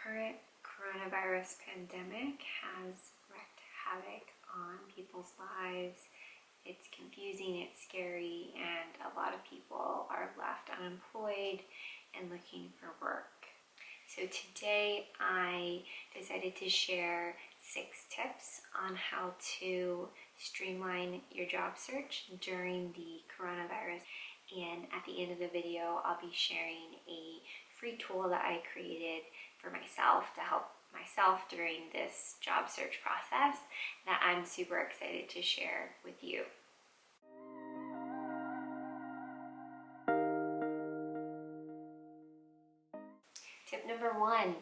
current coronavirus pandemic has wreaked havoc on people's lives. It's confusing, it's scary, and a lot of people are left unemployed and looking for work. So today I decided to share 6 tips on how to streamline your job search during the coronavirus. And at the end of the video, I'll be sharing a free tool that I created for myself to help myself during this job search process that I'm super excited to share with you. Tip number 1,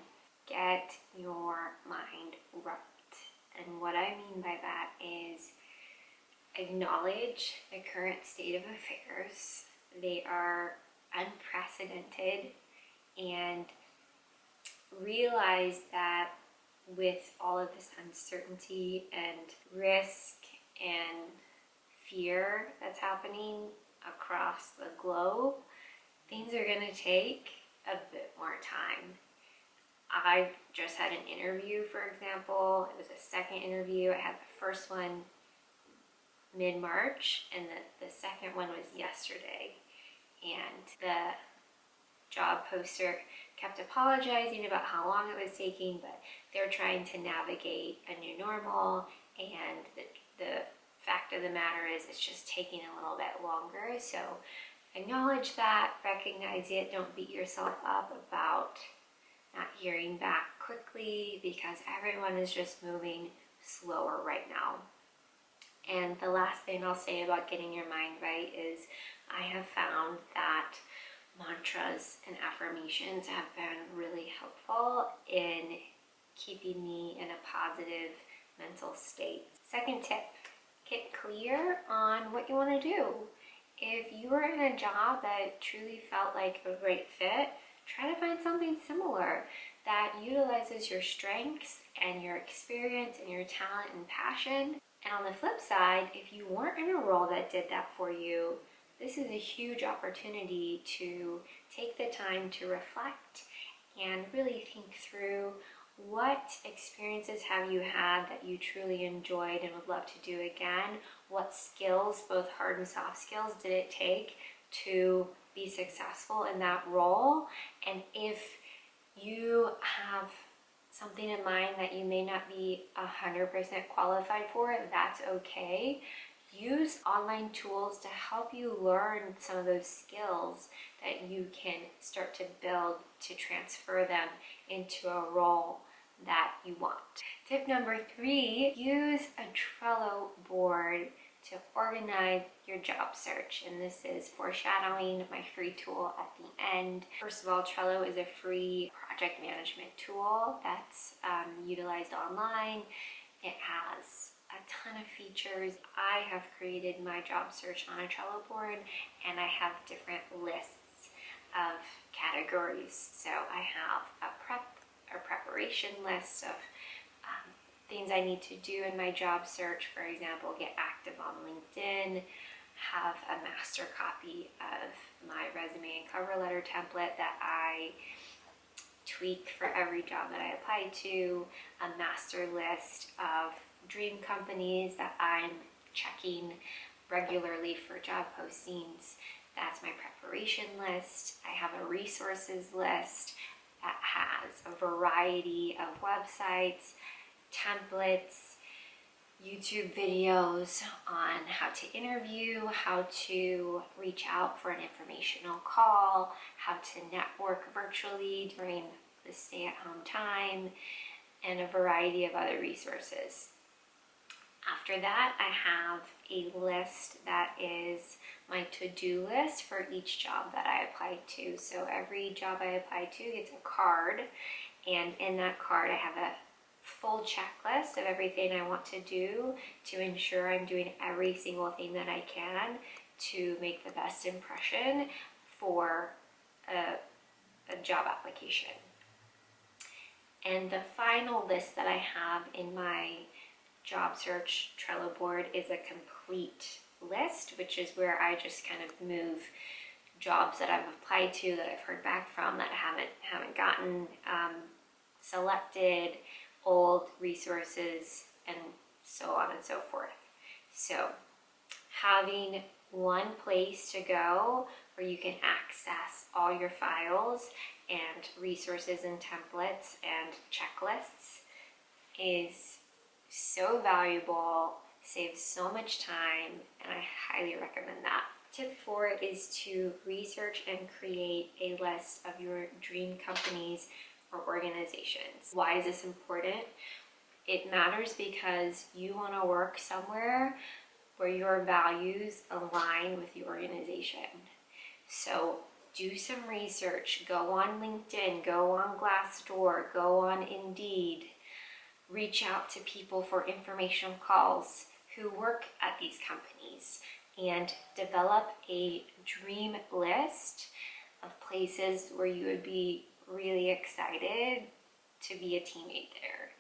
get your mind right. And what I mean by that is acknowledge the current state of affairs. They are unprecedented, and realize that with all of this uncertainty and risk and fear that's happening across the globe, things are going to take a bit more time. I just had an interview, for example. It was a second interview. I had the first one mid-March, and the second one was yesterday. And the job poster kept apologizing about how long it was taking, but they're trying to navigate a new normal, and the fact of the matter is it's just taking a little bit longer. So acknowledge that, recognize it, don't beat yourself up about not hearing back quickly, because everyone is just moving slower right now. And the last thing I'll say about getting your mind right is I have found that mantras and affirmations have been really helpful in keeping me in a positive mental state. Second tip, get clear on what you want to do. If you are in a job that truly felt like a great fit, try to find something similar that utilizes your strengths and your experience and your talent and passion. And on the flip side, if you weren't in a role that did that for you, this is a huge opportunity to take the time to reflect and really think through what experiences have you had that you truly enjoyed and would love to do again. What skills, both hard and soft skills, did it take to be successful in that role? And if you have something in mind that you may not be 100% qualified for, that's okay. Use online tools to help you learn some of those skills that you can start to build to transfer them into a role that you want. Tip number 3, use a Trello board to organize your job search. And this is foreshadowing my free tool at the end. First of all, Trello is a free project management tool that's utilized online. It has a ton of features. I have created my job search on a Trello board, and I have different lists of categories. So I have a preparation list of things I need to do in my job search. For example, get active on LinkedIn, have a master copy of my resume and cover letter template that I tweak for every job that I apply to, a master list of dream companies that I'm checking regularly for job postings. That's my preparation list. I have a resources list that has a variety of websites, templates, YouTube videos on how to interview, how to reach out for an informational call, how to network virtually during the stay-at-home time, and a variety of other resources. After that, I have a list that is my to-do list for each job that I apply to. So every job I apply to gets a card, and in that card I have a full checklist of everything I want to do to ensure I'm doing every single thing that I can to make the best impression for a job application. And the final list that I have in my job search Trello board is a complete list, which is where I just kind of move jobs that I've applied to, that I've heard back from, that I haven't gotten selected old resources, and so on and so forth. So having one place to go where you can access all your files and resources and templates and checklists is so valuable, saves so much time, and I highly recommend that. Tip 4 is to research and create a list of your dream companies or organizations. Why is this important? It matters because you want to work somewhere where your values align with the organization. So do some research, go on LinkedIn, go on Glassdoor, go on Indeed, reach out to people for informational calls who work at these companies, and develop a dream list of places where you would be really excited to be a teammate there.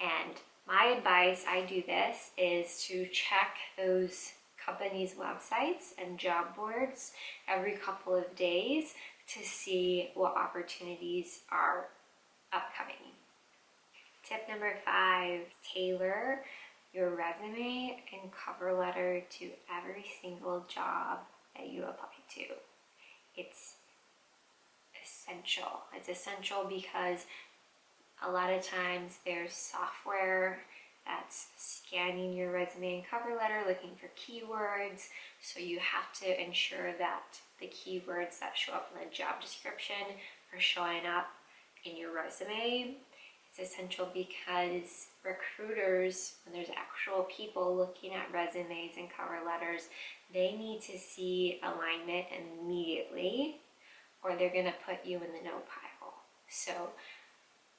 And my advice, I do this, is to check those companies' websites and job boards every couple of days to see what opportunities are upcoming. Tip number 5, tailor your resume and cover letter to every single job that you apply to. It's essential. It's essential because a lot of times there's software that's scanning your resume and cover letter looking for keywords, so you have to ensure that the keywords that show up in the job description are showing up in your resume. It's essential because recruiters, when there's actual people looking at resumes and cover letters, they need to see alignment immediately or they're going to put you in the no pile. So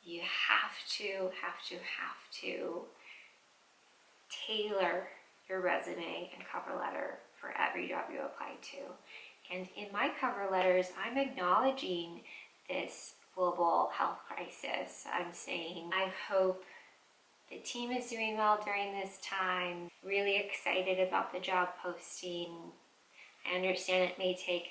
you have to tailor your resume and cover letter for every job you apply to. And in my cover letters, I'm acknowledging this global health crisis. I'm saying, I hope the team is doing well during this time. Really excited about the job posting. I understand it may take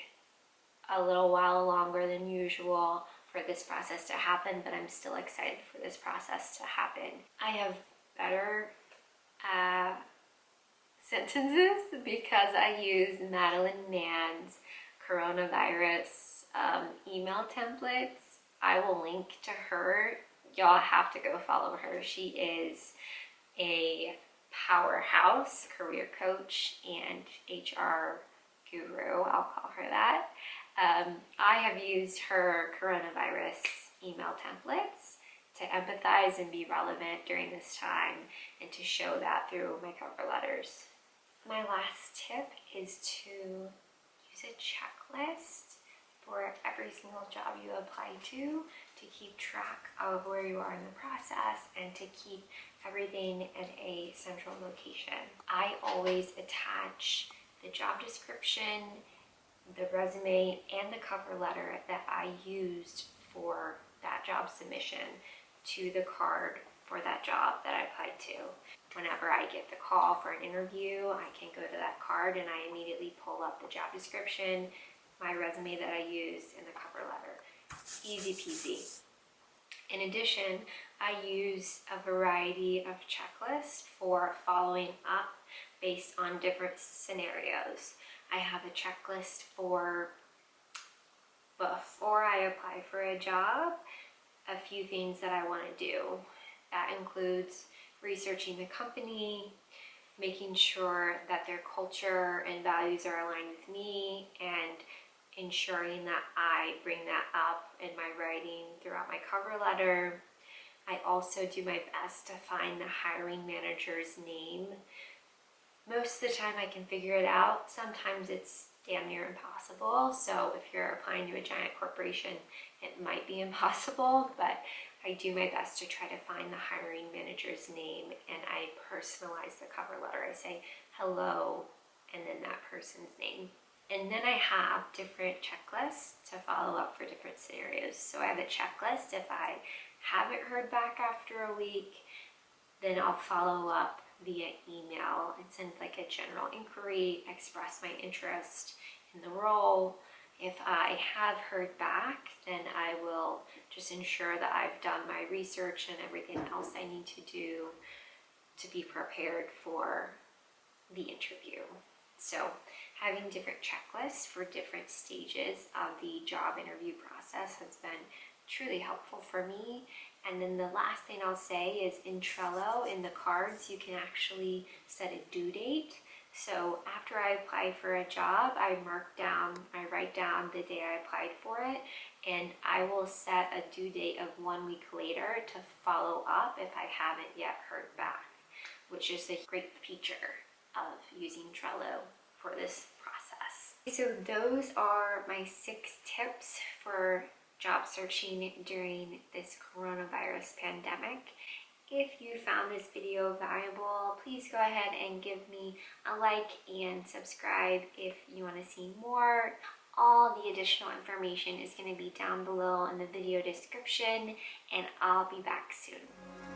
a little while longer than usual for this process to happen, but I'm still excited for this process to happen. I have better sentences because I use Madeline Mann's coronavirus email templates. I will link to her. Y'all have to go follow her. She is a powerhouse career coach and HR guru, I'll call her that. I have used her coronavirus email templates to empathize and be relevant during this time and to show that through my cover letters. My last tip is to use a checklist for every single job you apply to keep track of where you are in the process and to keep everything in a central location. I always attach the job description, the resume, and the cover letter that I used for that job submission to the card for that job that I applied to. Whenever I get the call for an interview, I can go to that card and I immediately pull up the job description, my resume that I used, and the cover letter. Easy peasy. In addition, I use a variety of checklists for following up based on different scenarios. I have a checklist for before I apply for a job, a few things that I want to do. That includes researching the company, making sure that their culture and values are aligned with me, and ensuring that I bring that up in my writing throughout my cover letter. I also do my best to find the hiring manager's name. Most of the time I can figure it out. Sometimes it's damn near impossible. So if you're applying to a giant corporation, it might be impossible, but I do my best to try to find the hiring manager's name, and I personalize the cover letter. I say hello and then that person's name. And then I have different checklists to follow up for different scenarios. So I have a checklist. If I haven't heard back after a week, then I'll follow up via email and send like a general inquiry, express my interest in the role, If I have heard back, then I will just ensure that I've done my research and everything else I need to do to be prepared for the interview. So having different checklists for different stages of the job interview process has been truly helpful for me. And then the last thing I'll say is in Trello, in the cards, you can actually set a due date. So after I apply for a job, I write down the day I applied for it, and I will set a due date of 1 week later to follow up if I haven't yet heard back, which is a great feature of using Trello for this process. So those are my 6 tips for job searching during this coronavirus pandemic. If you found this video valuable, please go ahead and give me a like and subscribe if you want to see more. All the additional information is going to be down below in the video description, and I'll be back soon.